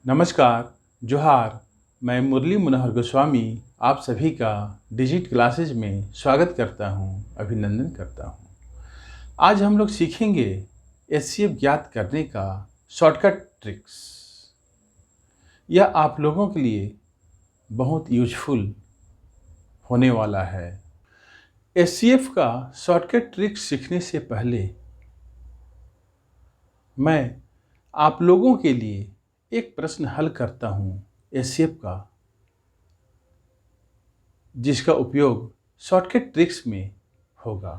नमस्कार, जोहार। मैं मुरली मनोहर गोस्वामी आप सभी का डिजिट क्लासेज में स्वागत करता हूं, अभिनंदन करता हूं। आज हम लोग सीखेंगे एचसीएफ ज्ञात करने का शॉर्टकट ट्रिक्स। यह आप लोगों के लिए बहुत यूजफुल होने वाला है। एचसीएफ का शॉर्टकट ट्रिक्स सीखने से पहले मैं आप लोगों के लिए एक प्रश्न हल करता हूं एचसीएफ का, जिसका उपयोग शॉर्टकट ट्रिक्स में होगा।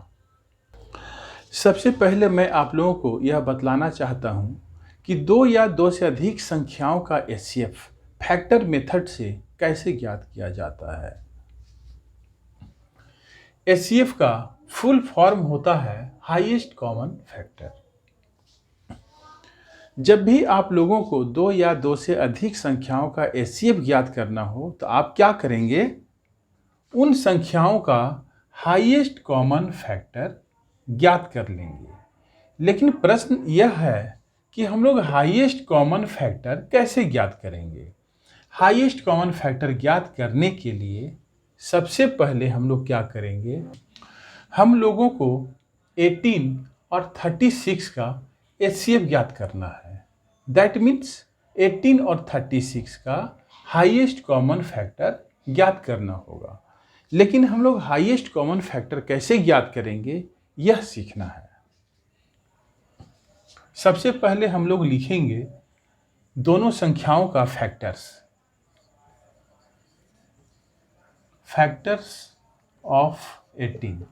सबसे पहले मैं आप लोगों को यह बतलाना चाहता हूं कि दो या दो से अधिक संख्याओं का एचसीएफ फैक्टर मेथड से कैसे ज्ञात किया जाता है। एचसीएफ का फुल फॉर्म होता है हाईएस्ट कॉमन फैक्टर। जब भी आप लोगों को दो या दो से अधिक संख्याओं का एचसीएफ ज्ञात करना हो तो आप क्या करेंगे? उन संख्याओं का हाईएस्ट कॉमन फैक्टर ज्ञात कर लेंगे। लेकिन प्रश्न यह है कि हम लोग हाईएस्ट कॉमन फैक्टर कैसे ज्ञात करेंगे? हाईएस्ट कॉमन फैक्टर ज्ञात करने के लिए सबसे पहले हम लोग क्या करेंगे? हम लोगों को 18 और 36 का एचसीएफ ज्ञात करना है। दैट मीन्स 18 और 36 का हाईएस्ट कॉमन फैक्टर ज्ञात करना होगा। लेकिन हम लोग हाईएस्ट कॉमन फैक्टर कैसे ज्ञात करेंगे, यह सीखना है। सबसे पहले हम लोग लिखेंगे दोनों संख्याओं का फैक्टर्स ऑफ 18।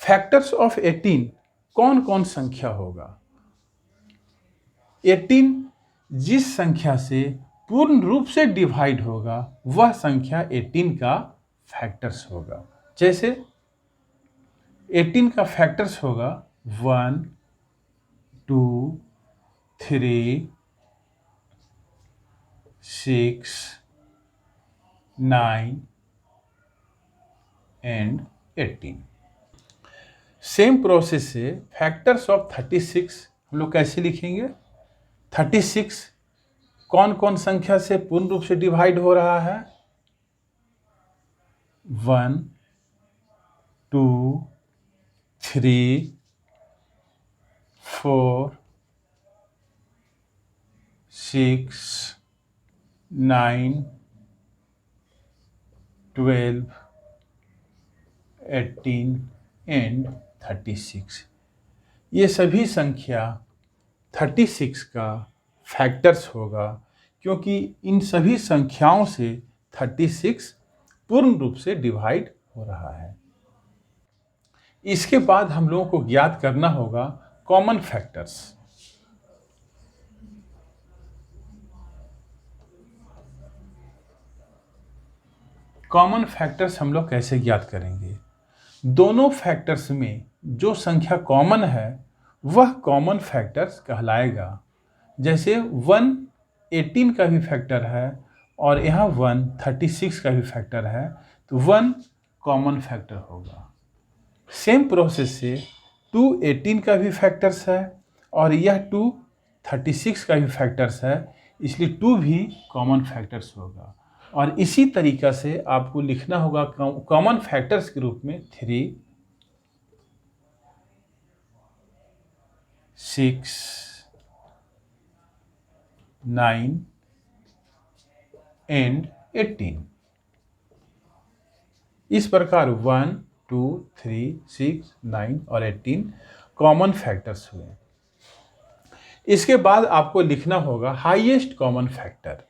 फैक्टर्स ऑफ 18 कौन कौन संख्या होगा? 18 जिस संख्या से पूर्ण रूप से डिवाइड होगा वह संख्या 18 का फैक्टर्स होगा। जैसे 18 का फैक्टर्स होगा 1, 2, 3, 6, 9 एंड 18। सेम प्रोसेस से फैक्टर्स ऑफ 36 हम लोग कैसे लिखेंगे? 36 कौन कौन संख्या से पूर्ण रूप से डिवाइड हो रहा है? 1, 2, 3, 4, 6, 9, 12, 18 एंड 36। ये सभी संख्या 36 का फैक्टर्स होगा, क्योंकि इन सभी संख्याओं से 36 पूर्ण रूप से डिवाइड हो रहा है। इसके बाद हम लोगों को ज्ञात करना होगा कॉमन फैक्टर्स। कॉमन फैक्टर्स हम लोग कैसे ज्ञात करेंगे? दोनों फैक्टर्स में जो संख्या कॉमन है वह कॉमन फैक्टर्स कहलाएगा। जैसे 1 18 का भी फैक्टर है और यहाँ 1 36 का भी फैक्टर है, तो 1 कॉमन फैक्टर होगा। सेम प्रोसेस से 2 18 का भी फैक्टर्स है और यह 2 36 का भी फैक्टर्स है, इसलिए 2 भी कॉमन फैक्टर्स होगा। और इसी तरीका से आपको लिखना होगा कॉमन फैक्टर्स के रूप में 3, 6, 9 एंड 18। इस प्रकार 1, 2, 3, 6, 9 और 18 कॉमन फैक्टर्स हुए। इसके बाद आपको लिखना होगा हाईएस्ट कॉमन फैक्टर।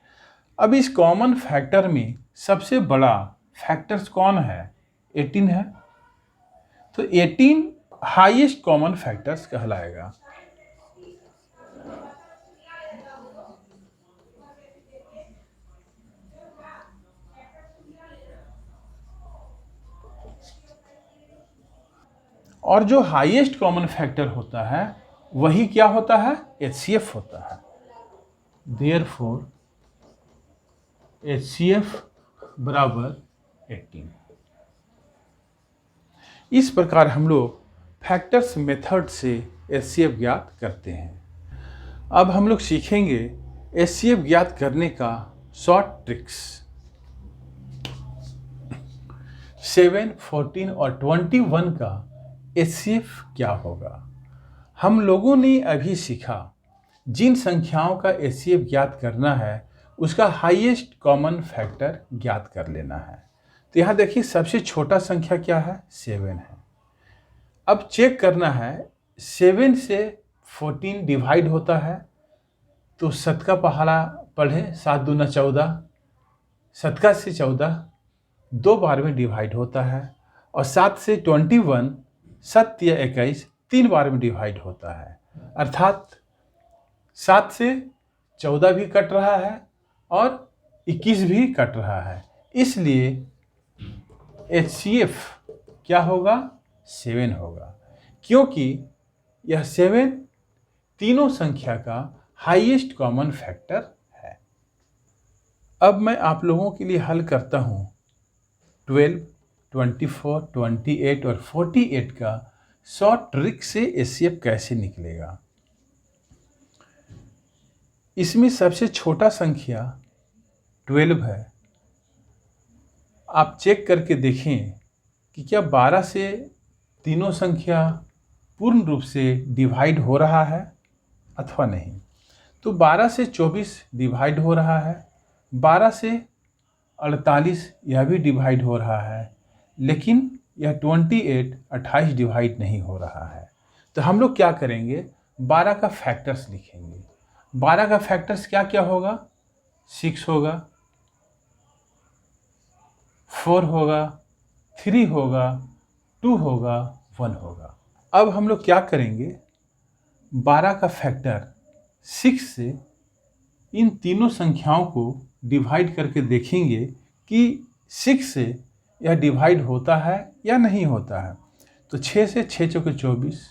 अब इस कॉमन फैक्टर में सबसे बड़ा फैक्टर्स कौन है? 18 है, तो 18 हाईएस्ट कॉमन फैक्टर्स कहलाएगा। और जो हाईएस्ट कॉमन फैक्टर होता है वही क्या होता है? एचसीएफ होता है। देयरफॉर एचसीएफ बराबर 18। इस प्रकार हम लोग फैक्टर्स मेथड से एचसीएफ ज्ञात करते हैं। अब हम लोग सीखेंगे एचसीएफ ज्ञात करने का शॉर्ट ट्रिक्स 7, 14 और 21 का एचसीएफ क्या होगा। हम लोगों ने अभी सीखा जिन संख्याओं का एचसीएफ ज्ञात करना है उसका हाईएस्ट कॉमन फैक्टर ज्ञात कर लेना है। तो यहाँ देखिए सबसे छोटा संख्या क्या है, 7 है। अब चेक करना है 7 से 14 डिवाइड होता है, तो 7 का पहाड़ा पढ़े, 7 दूना 14, 7 का से 14 2 बार में डिवाइड होता है, और 7 से 21 7 या 21 3 बार में डिवाइड होता है, अर्थात 7 से 14 भी कट रहा है और 21 भी कट रहा है। इसलिए एचसीएफ क्या होगा, 7 होगा, क्योंकि यह 7 तीनों संख्या का हाईएस्ट कॉमन फैक्टर है। अब मैं आप लोगों के लिए हल करता हूँ 12, 24, 28 और 48 का शॉर्ट ट्रिक से एचसीएफ कैसे निकलेगा। इसमें सबसे छोटा संख्या 12 है। आप चेक करके देखें कि क्या 12 से तीनों संख्या पूर्ण रूप से डिवाइड हो रहा है अथवा नहीं। तो 12 से 24 डिवाइड हो रहा है, 12 से 48 यह भी डिवाइड हो रहा है, लेकिन यह 28 डिवाइड नहीं हो रहा है। तो हम लोग क्या करेंगे, 12 का फैक्टर्स लिखेंगे। 12 का फैक्टर्स क्या क्या होगा, 6 होगा, 4 होगा, 3 होगा, 2 होगा, 1 होगा। अब हम लोग क्या करेंगे, 12 का फैक्टर 6 से इन तीनों संख्याओं को डिवाइड करके देखेंगे कि 6 से यह डिवाइड होता है या नहीं होता है। तो 6 से 6 चौके 24,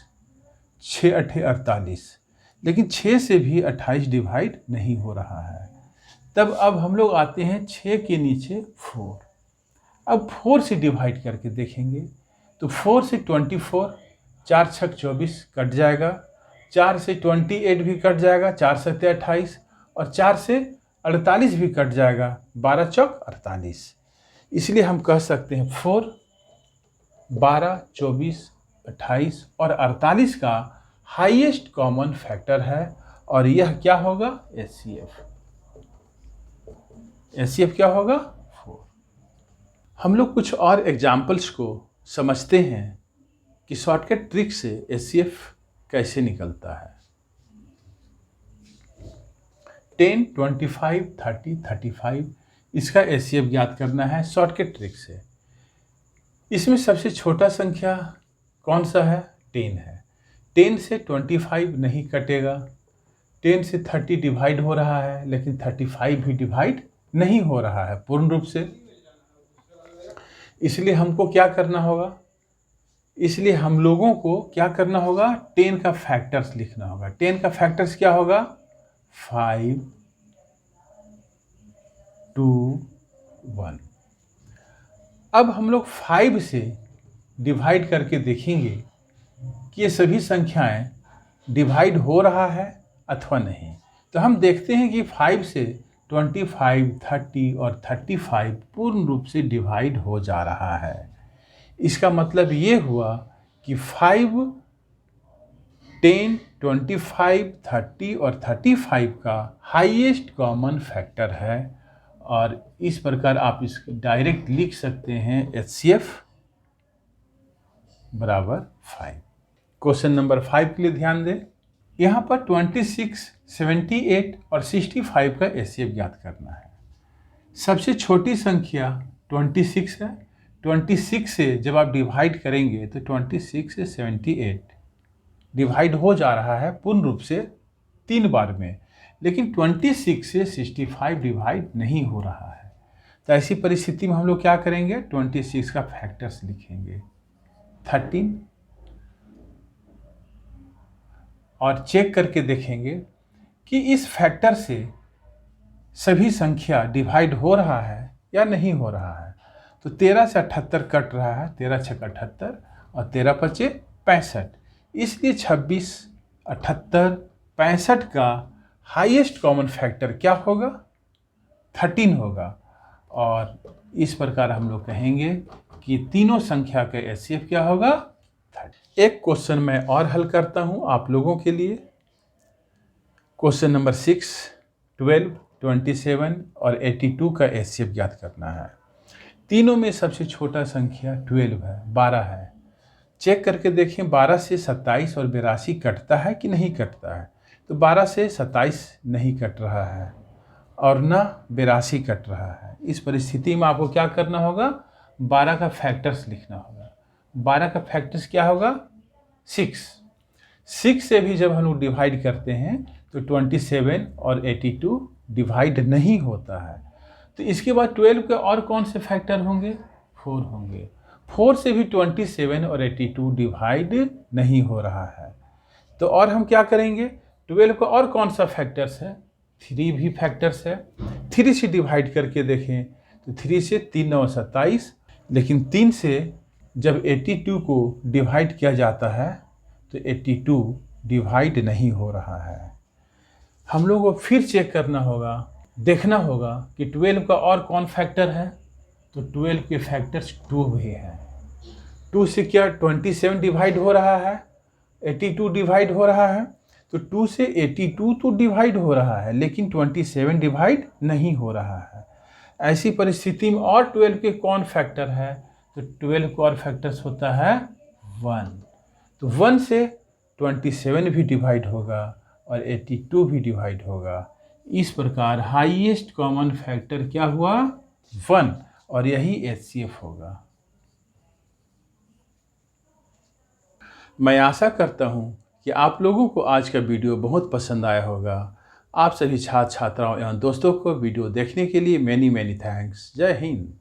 6 8 48, लेकिन 6 से भी 28 डिवाइड नहीं हो रहा है। तब अब हम लोग आते हैं 6 के नीचे 4। अब 4 से डिवाइड करके देखेंगे तो 4 से 24, 4 छक 24 कट जाएगा, 4 से 28 भी कट जाएगा, 4 सत्ते 28, और 4 से 48 भी कट जाएगा, 12 चौक 48। इसलिए हम कह सकते हैं 4, 12, 24, 28 और 48 का हाईएस्ट कॉमन फैक्टर है, और यह क्या होगा, एचसीएफ। एचसीएफ क्या होगा, 4। हम लोग कुछ और एग्जाम्पल्स को समझते हैं कि शॉर्टकट ट्रिक से एचसीएफ कैसे निकलता है। 10, 25, 30, 35 इसका एचसीएफ ज्ञात करना है शॉर्टकट ट्रिक से। इसमें सबसे छोटा संख्या कौन सा है, 10 है। 10 से 25 नहीं कटेगा, 10 से 30 डिवाइड हो रहा है, लेकिन 35 भी डिवाइड नहीं हो रहा है पूर्ण रूप से। इसलिए हमको क्या करना होगा, इसलिए हम लोगों को क्या करना होगा, 10 का फैक्टर्स लिखना होगा। 10 का फैक्टर्स क्या होगा, 5, 2, 1। अब हम लोग 5 से डिवाइड करके देखेंगे कि ये सभी संख्याएं डिवाइड हो रहा है अथवा नहीं। तो हम देखते हैं कि 5 से 25, 30 और 35 पूर्ण रूप से डिवाइड हो जा रहा है। इसका मतलब ये हुआ कि 5, 10, 25, 30 और 35 का हाईएस्ट कॉमन फैक्टर है, और इस प्रकार आप इसको डायरेक्ट लिख सकते हैं एचसीएफ बराबर 5। क्वेश्चन नंबर 5 के लिए ध्यान दें। यहाँ पर 26, 78 और 65 का एचसीएफ ज्ञात करना है। सबसे छोटी संख्या 26 है। 26 से जब आप डिवाइड करेंगे तो 26 से 78 डिवाइड हो जा रहा है पूर्ण रूप से 3 बार में, लेकिन 26 से 65 डिवाइड नहीं हो रहा है। तो ऐसी परिस्थिति में हम लोग क्या करेंगे, 26 का फैक्टर्स लिखेंगे 13, और चेक करके देखेंगे कि इस फैक्टर से सभी संख्या डिवाइड हो रहा है या नहीं हो रहा है। तो 13 से 78 कट रहा है, 13 छक 78 और 13 पचे 65। इसलिए 26, 78, 65 का हाईएस्ट कॉमन फैक्टर क्या होगा? 13 होगा। और इस प्रकार हम लोग कहेंगे कि तीनों संख्या का एचसीएफ क्या होगा? 30। एक क्वेश्चन मैं और हल करता हूं आप लोगों के लिए। क्वेश्चन नंबर 6, 12, 27 और 82 का एचसीएफ ज्ञात करना है। तीनों में सबसे छोटा संख्या 12 है, 12 है। चेक करके देखें 12 से 27 और 82 कटता है कि नहीं कटता है। तो 12 से 27 नहीं कट रहा है और ना 82 कट रहा है। इस परिस्थिति में आपको क्या करना होगा? 12 का फैक्टर्स लिखना होगा। 12 का फैक्टर्स क्या होगा? 6। 6 से भी जब हम लोग डिवाइड करते हैं तो 27 और 82 डिवाइड नहीं होता है। तो इसके बाद 12 के और कौन से फैक्टर होंगे? 4 होंगे। 4 से भी 27 और 82 डिवाइड नहीं हो रहा है। तो और हम क्या करेंगे? 12 का और कौन सा फैक्टर्स है? 3 भी फैक्टर्स है। 3 से डिवाइड करके देखें तो 3 से 3 9 27, लेकिन 3 से जब 82 को डिवाइड किया जाता है तो 82 डिवाइड नहीं हो रहा है। हम लोग को फिर चेक करना होगा, देखना होगा कि 12 का और कौन फैक्टर है। तो 12 के फैक्टर्स 2 भी हैं। 2 से क्या 27 डिवाइड हो रहा है, 82 डिवाइड हो रहा है। तो 2 से 82 तो डिवाइड हो रहा है, लेकिन 27 डिवाइड नहीं हो रहा है। ऐसी परिस्थिति में और 12 के कौन फैक्टर है? तो 12 का और फैक्टर्स होता है 1। तो 1 से 27 भी डिवाइड होगा और 82 भी डिवाइड होगा। इस प्रकार हाईएस्ट कॉमन फैक्टर क्या हुआ? 1, और यही एचसीएफ होगा। मैं आशा करता हूं कि आप लोगों को आज का वीडियो बहुत पसंद आया होगा। आप सभी छात्र छात्राओं एवं दोस्तों को वीडियो देखने के लिए मैनी थैंक्स। जय हिंद।